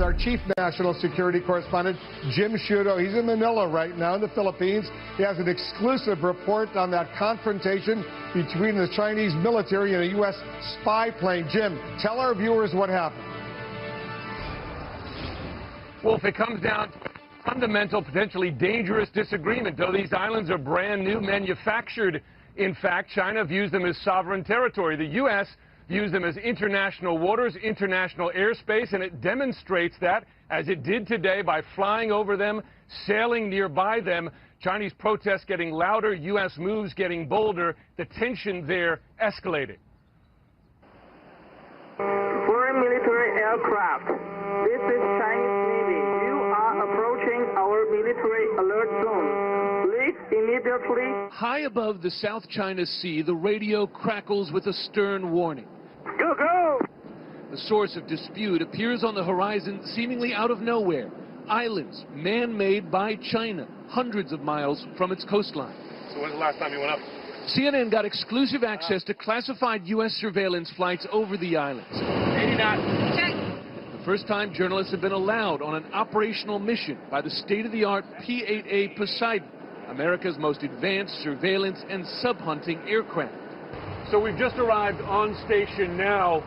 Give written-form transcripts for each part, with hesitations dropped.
our chief national security correspondent, Jim Sciutto. He's in Manila right now in the Philippines. He has an exclusive report on that confrontation between the Chinese military and a U.S. spy plane. Jim, tell our viewers what happened. Well, if it comes down to a fundamental, potentially dangerous disagreement, though these islands are brand new, manufactured. In fact, China views them as sovereign territory. The U.S. views them as international waters, international airspace, and it demonstrates that, as it did today, by flying over them, sailing nearby them. Chinese protests getting louder, U.S. moves getting bolder, the tension there escalating. Foreign military aircraft. This is Chinese Navy. You are approaching our military alert zone. Please immediately. High above the South China Sea, the radio crackles with a stern warning. Go, go! The source of dispute appears on the horizon seemingly out of nowhere. Islands, man-made by China, hundreds of miles from its coastline. So when's the last time you went up? CNN got exclusive access to classified U.S. surveillance flights over the islands. 80 knots. Check. The first time journalists have been allowed on an operational mission by the state-of-the-art P-8A Poseidon, America's most advanced surveillance and sub-hunting aircraft. So we've just arrived on station now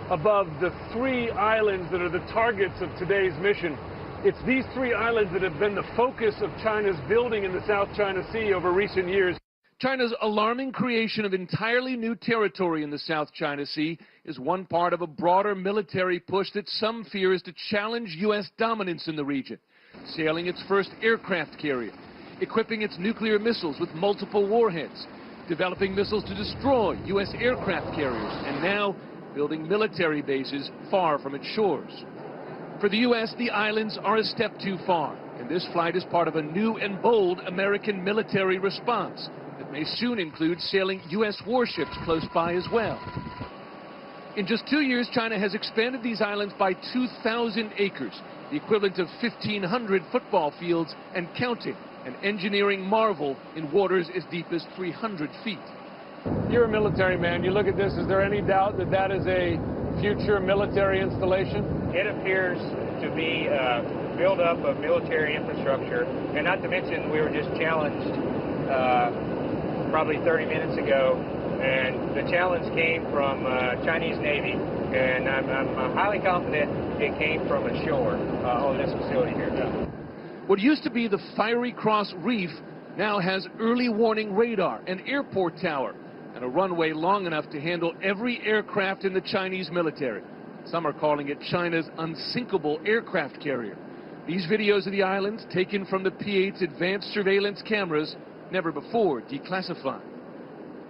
above the 3 islands that are the targets of today's mission. It's these 3 islands that have been the focus of China's building in the South China Sea over recent years. China's alarming creation of entirely new territory in the South China Sea is one part of a broader military push that some fear is to challenge U.S. dominance in the region, sailing its first aircraft carrier, equipping its nuclear missiles with multiple warheads, developing missiles to destroy U.S. aircraft carriers, and now building military bases far from its shores. For the U.S., the islands are a step too far, and this flight is part of a new and bold American military response that may soon include sailing U.S. warships close by as well. In just 2 years, China has expanded these islands by 2,000 acres, the equivalent of 1,500 football fields and counting, an engineering marvel in waters as deep as 300 feet. You're a military man. You look at this, is there any doubt that that is a future military installation? It appears to be a buildup of military infrastructure, and not to mention we were just challenged probably 30 minutes ago, and the challenge came from Chinese Navy, and I'm highly confident it came from ashore on this facility here. What used to be the Fiery Cross Reef now has early warning radar, an airport tower, and a runway long enough to handle every aircraft in the Chinese military. Some are calling it China's unsinkable aircraft carrier. These videos of the islands, taken from the P-8's advanced surveillance cameras, never before declassified.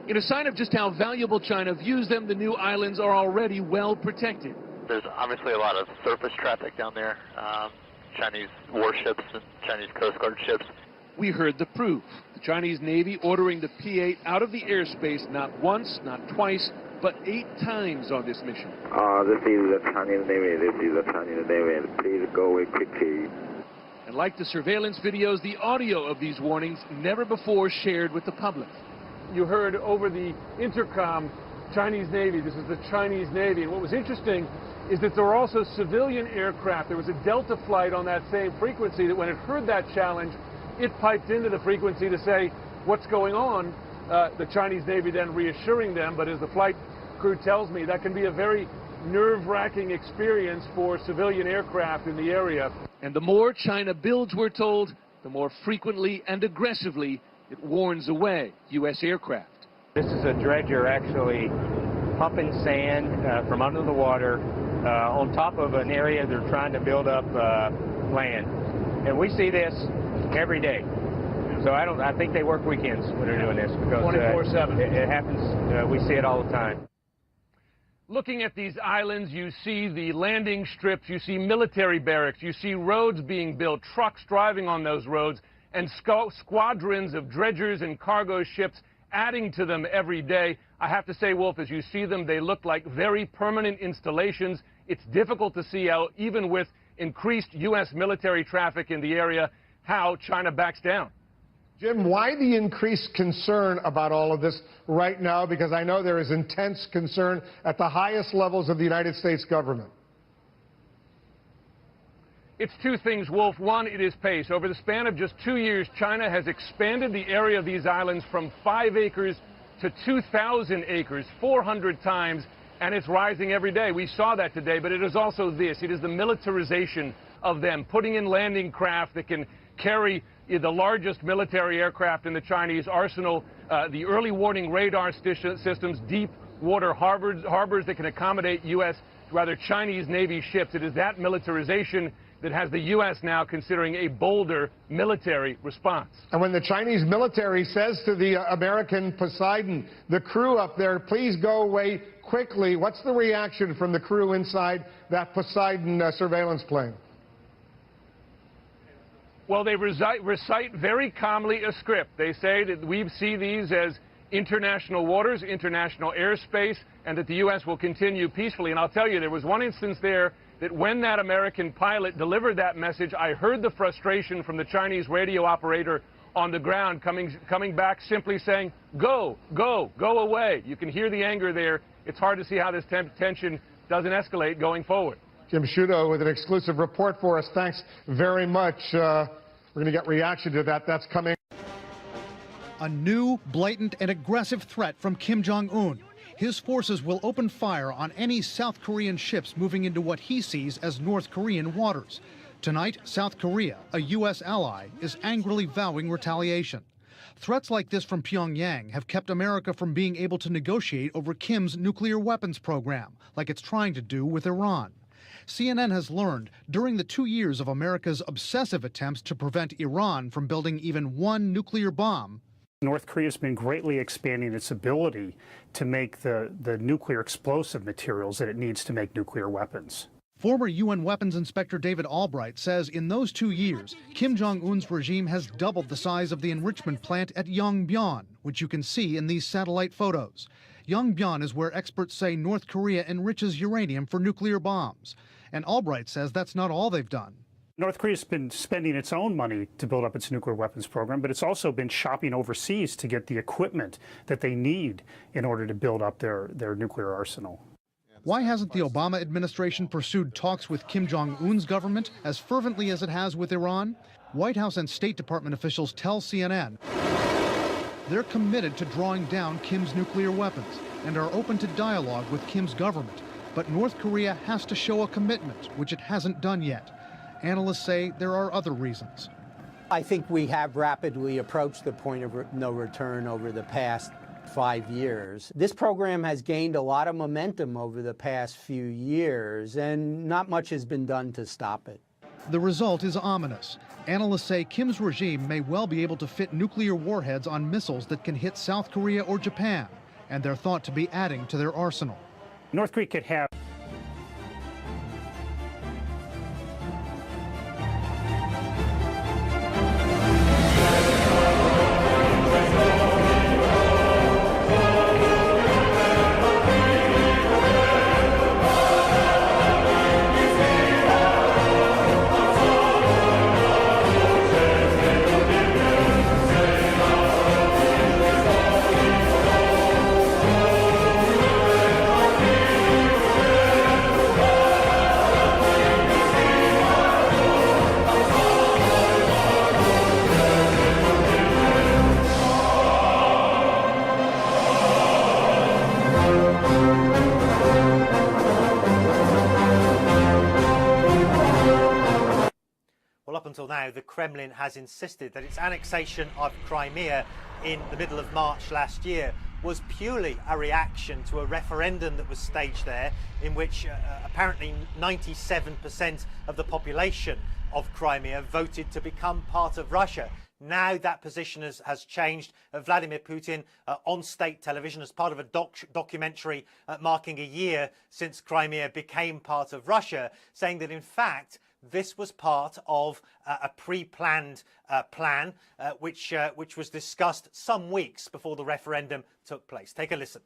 In a sign of just how valuable China views them, the new islands are already well protected. There's obviously a lot of surface traffic down there. Chinese warships and Chinese Coast Guard ships. We heard the proof. The Chinese Navy ordering the P-8 out of the airspace not once, not twice, but 8 times on this mission. This is the Chinese Navy. This is the Chinese Navy. Please go away quickly. And like the surveillance videos, the audio of these warnings never before shared with the public. You heard over the intercom, Chinese Navy, this is the Chinese Navy. And what was interesting is that there were also civilian aircraft. There was a Delta flight on that same frequency that when it heard that challenge, it piped into the frequency to say, what's going on? The Chinese Navy then reassuring them, but as the flight crew tells me, that can be a very nerve-wracking experience for civilian aircraft in the area. And the more China builds, we're told, the more frequently and aggressively it warns away U.S. aircraft. This is a dredger actually pumping sand from under the water on top of an area they're trying to build up land. And we see this every day. So I think they work weekends when they're doing this because 24/7. It happens. We see it all the time. Looking at these islands, you see the landing strips, you see military barracks, you see roads being built, trucks driving on those roads, and squadrons of dredgers and cargo ships adding to them every day. I have to say, Wolf, as you see them, they look like very permanent installations. It's difficult to see how, even with increased U.S. military traffic in the area, how China backs down. Jim, why the increased concern about all of this right now? Because I know there is intense concern at the highest levels of the United States government. It's two things, Wolf. One, it is pace. Over the span of just 2 years, China has expanded the area of these islands from 5 acres to 2,000 acres, 400 times, and it's rising every day. We saw that today, but it is also this. It is the militarization of them, putting in landing craft that can carry the largest military aircraft in the Chinese arsenal, the early warning radar systems, deep water harbors that can accommodate Chinese Navy ships. It is that militarization that has the U.S. now considering a bolder military response. And when the Chinese military says to the American Poseidon, the crew up there, please go away quickly, what's the reaction from the crew inside that Poseidon surveillance plane? Well, they recite very calmly a script. They say that we see these as international waters, international airspace, and that the U.S. will continue peacefully. And I'll tell you, there was one instance there that when that American pilot delivered that message, I heard the frustration from the Chinese radio operator on the ground coming back simply saying, go, go, go away. You can hear the anger there. It's hard to see how this tension doesn't escalate going forward. Jim Sciutto with an exclusive report for us. Thanks very much. We're going to get reaction to that. That's coming. A new, blatant, and aggressive threat from Kim Jong-un. His forces will open fire on any South Korean ships moving into what he sees as North Korean waters. Tonight, South Korea, a U.S. ally, is angrily vowing retaliation. Threats like this from Pyongyang have kept America from being able to negotiate over Kim's nuclear weapons program, like it's trying to do with Iran. CNN has learned during the 2 years of America's obsessive attempts to prevent Iran from building even one nuclear bomb, North Korea has been greatly expanding its ability to make the nuclear explosive materials that it needs to make nuclear weapons. Former UN Weapons Inspector David Albright says in those 2 years, Kim Jong-un's regime has doubled the size of the enrichment plant at Yongbyon, which you can see in these satellite photos. Yongbyon is where experts say North Korea enriches uranium for nuclear bombs. And Albright says that's not all they've done. North Korea's been spending its own money to build up its nuclear weapons program, but it's also been shopping overseas to get the equipment that they need in order to build up their nuclear arsenal. Why hasn't the Obama administration pursued talks with Kim Jong-un's government as fervently as it has with Iran? White House and State Department officials tell CNN they're committed to drawing down Kim's nuclear weapons and are open to dialogue with Kim's government. But North Korea has to show a commitment, which it hasn't done yet. Analysts say there are other reasons. I think we have rapidly approached the point of no return over the past 5 years. This program has gained a lot of momentum over the past few years, and not much has been done to stop it. The result is ominous. Analysts say Kim's regime may well be able to fit nuclear warheads on missiles that can hit South Korea or Japan, and they're thought to be adding to their arsenal. North Korea could have until now, the Kremlin has insisted that its annexation of Crimea in the middle of March last year was purely a reaction to a referendum that was staged there in which apparently 97% of the population of Crimea voted to become part of Russia. Now that position has changed. Vladimir Putin on state television as part of a documentary marking a year since Crimea became part of Russia, saying that in fact this was part of a pre-planned plan which was discussed some weeks before the referendum took place. Take a listen.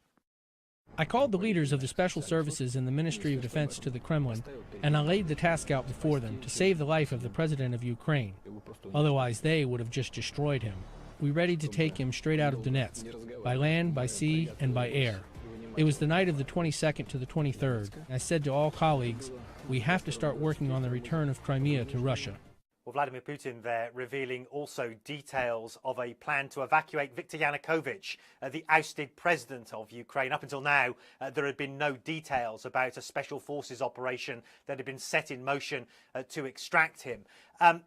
I called the leaders of the special services in the Ministry of Defense to the Kremlin, and I laid the task out before them to save the life of the president of Ukraine. Otherwise, they would have just destroyed him. We readied to take him straight out of Donetsk, by land, by sea, and by air. It was the night of the 22nd to the 23rd. I said to all colleagues, We have to start working on the return of Crimea to Russia. Well, Vladimir Putin there revealing also details of a plan to evacuate Viktor Yanukovych, the ousted president of Ukraine. Up until now, there had been no details about a special forces operation that had been set in motion to extract him.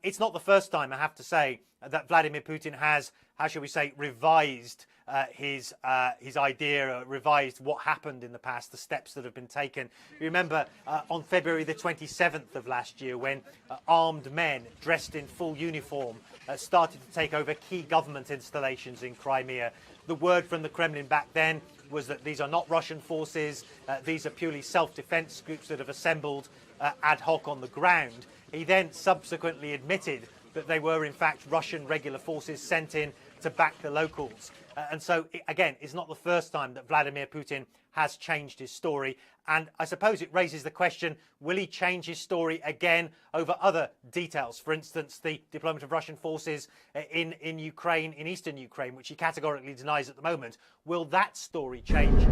It's not the first time, I have to say, that Vladimir Putin has, how shall we say, revised his idea, revised what happened in the past, the steps that have been taken. You remember on February the 27th of last year when armed men dressed in full uniform started to take over key government installations in Crimea. The word from the Kremlin back then was that these are not Russian forces, these are purely self-defense groups that have assembled ad hoc on the ground. He then subsequently admitted that they were in fact Russian regular forces sent in to back the locals. And so, again, it's not the first time that Vladimir Putin has changed his story. And I suppose it raises the question, will he change his story again over other details? For instance, the deployment of Russian forces in Ukraine, in eastern Ukraine, which he categorically denies at the moment. Will that story change